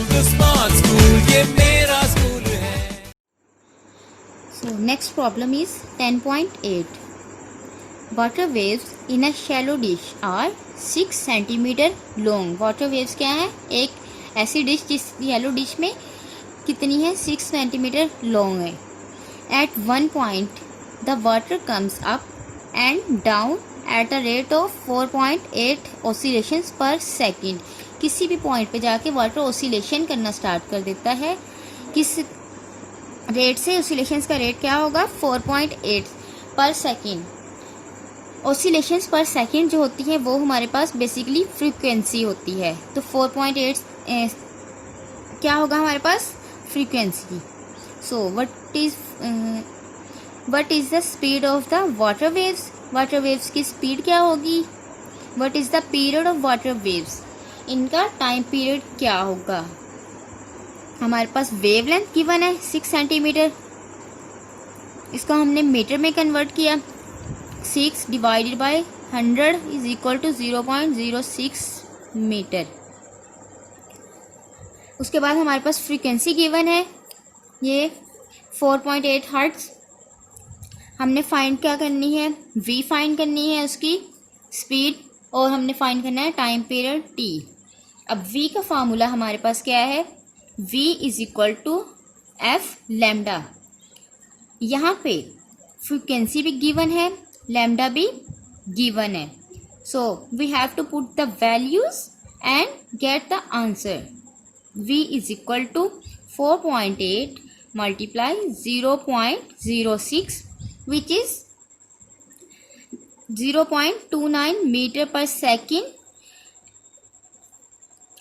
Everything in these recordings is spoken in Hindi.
तो स्मार्ट स्कूल ये मेरा स्कूल है। So next problem is 10.8. Water waves in a shallow dish are 6 centimeter long. Water waves क्या है? एक ऐसी डिश जिस येलो डिश में कितनी है? 6 सेंटीमीटर लॉन्ग है. At one point the water comes up and down at a rate of 4.8 oscillations per second. किसी भी पॉइंट पे जाके वाटर ऑसिलेशन करना स्टार्ट कर देता है. किस रेट से? ऑसिलेशंस का रेट क्या होगा? 4.8 पर सेकेंड. ऑसिलेशंस पर सेकेंड जो होती है वो हमारे पास बेसिकली फ्रीक्वेंसी होती है. तो 4.8 क्या होगा हमारे पास? Frequency. So what is the speed of the water waves? Water waves की स्पीड क्या होगी? What is the period of water waves? इनका टाइम पीरियड क्या होगा? हमारे पास वेव लेंथ गिवन है 6 सेंटीमीटर. इसको हमने मीटर में कन्वर्ट किया. 6 divided by 100 is equal to 0.06 metre. उसके बाद हमारे पास फ्रीक्वेंसी गिवन है ये 4.8 हर्ट्ज. हमने फाइंड क्या करनी है? v फाइंड करनी है उसकी स्पीड, और हमने फाइंड करना है टाइम पीरियड t. अब v का फार्मूला हमारे पास क्या है? v is equal to F lambda. यहाँ पे फ्रीक्वेंसी भी गिवन है, लैम्डा भी गिवन है. So we have to put the values and get the answer. v is equal to 4.8 multiply 0.06 which is 0.29 metre per second.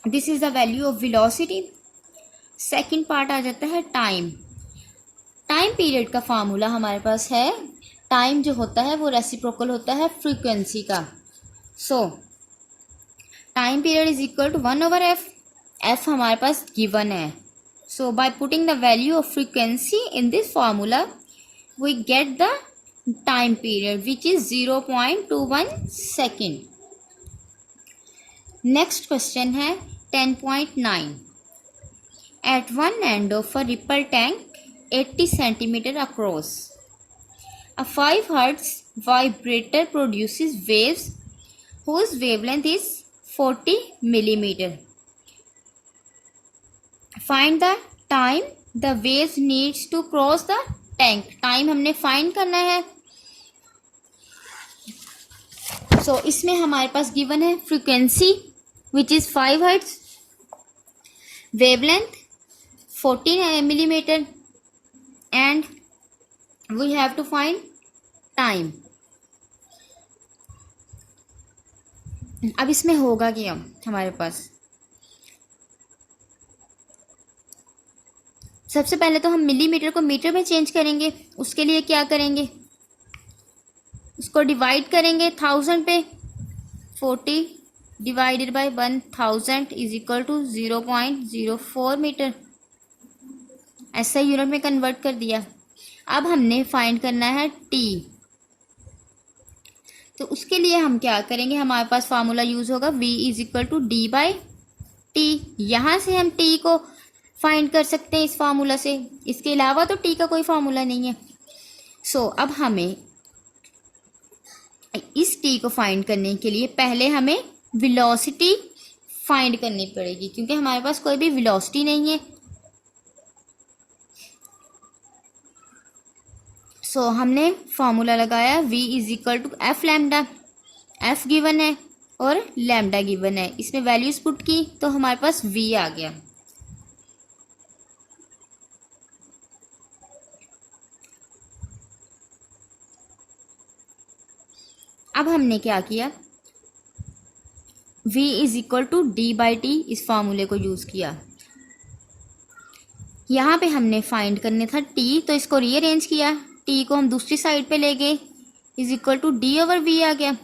This is the value of velocity. Second part आ जाता है टाइम. टाइम पीरियड का फार्मूला हमारे पास है, टाइम जो होता है वो रेसिप्रोकल होता है फ्रीक्वेंसी का. So time period is equal to 1/f. f हमारे पास गिवन है. So by putting the value of frequency in this formula we get the time period which is 0.21 second. Next question है 10.9. At one end of a ripple tank 80 centimeter across, a 5 hertz vibrator produces waves whose wavelength is 40 millimeter. Find the time the waves needs to cross the tank. Time हमने फाइंड करना है. सो इसमें हमारे पास गिवन है frequency which is 5 hertz, wavelength 40 millimeter, and we have to find time. अब इसमें होगा क्या हमारे पास? सबसे पहले तो हम मिलीमीटर को मीटर में चेंज करेंगे. उसके लिए क्या करेंगे? उसको डिवाइड करेंगे 1000 पे. 40 divided by 1000 is equal to 0.04 metre. ऐसा यूनिट में कन्वर्ट कर दिया. अब हमने फाइंड करना है टी. तो उसके लिए हम क्या करेंगे? हमारे पास फार्मूला यूज होगा v is equal to D by T. यहाँ से हम t को फाइंड कर सकते हैं इस फार्मूला से. इसके अलावा तो t का कोई फार्मूला नहीं है. सो अब हमें इस t को फाइंड करने के लिए पहले हमें वेलोसिटी फाइंड करनी पड़ेगी, क्योंकि हमारे पास कोई भी वेलोसिटी नहीं है. सो हमने फार्मूला लगाया v is equal to F lambda. f given है और लैम्डा गिवन है. इसमें वैल्यूज पुट की तो हमारे पास v आ गया. अब हमने क्या किया? v is equal to D by T इस फार्मूले को यूज़ किया. यहाँ पे हमने फाइंड करने था t, तो इसको रीअरेंज किया. t को हम दूसरी साइड पे ले गए. Is equal to D over V आ गया.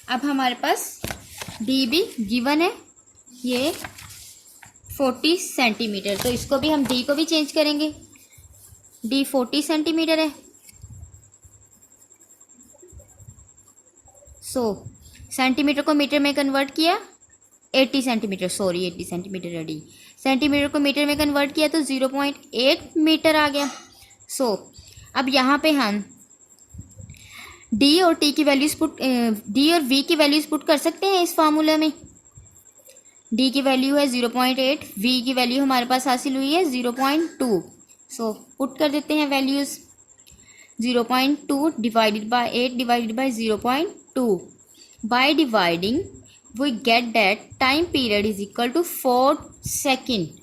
अब हमारे पास d भी गिवन है ये 40 सेंटीमीटर. तो इसको भी हम d को भी चेंज करेंगे. d 40 सेंटीमीटर है. सो सेंटीमीटर को मीटर में कन्वर्ट किया 80 centimetre, sorry 80 centimetre ready, centimetre को मीटर में कन्वर्ट किया तो 0.8 मीटर आ गया। सो अब यहाँ पे हम डी और टी की वैल्यूज डी और वी की वैल्यूज पुट कर सकते हैं इस फार्मूला में। डी की वैल्यू है 0.8, वी की वैल्यू हमारे पास हासिल हुई है 0.2। सो पुट कर देते हैं values. 0.2 divided by 8 divided by 0.2, by dividing we get that time period is equal to 4 seconds।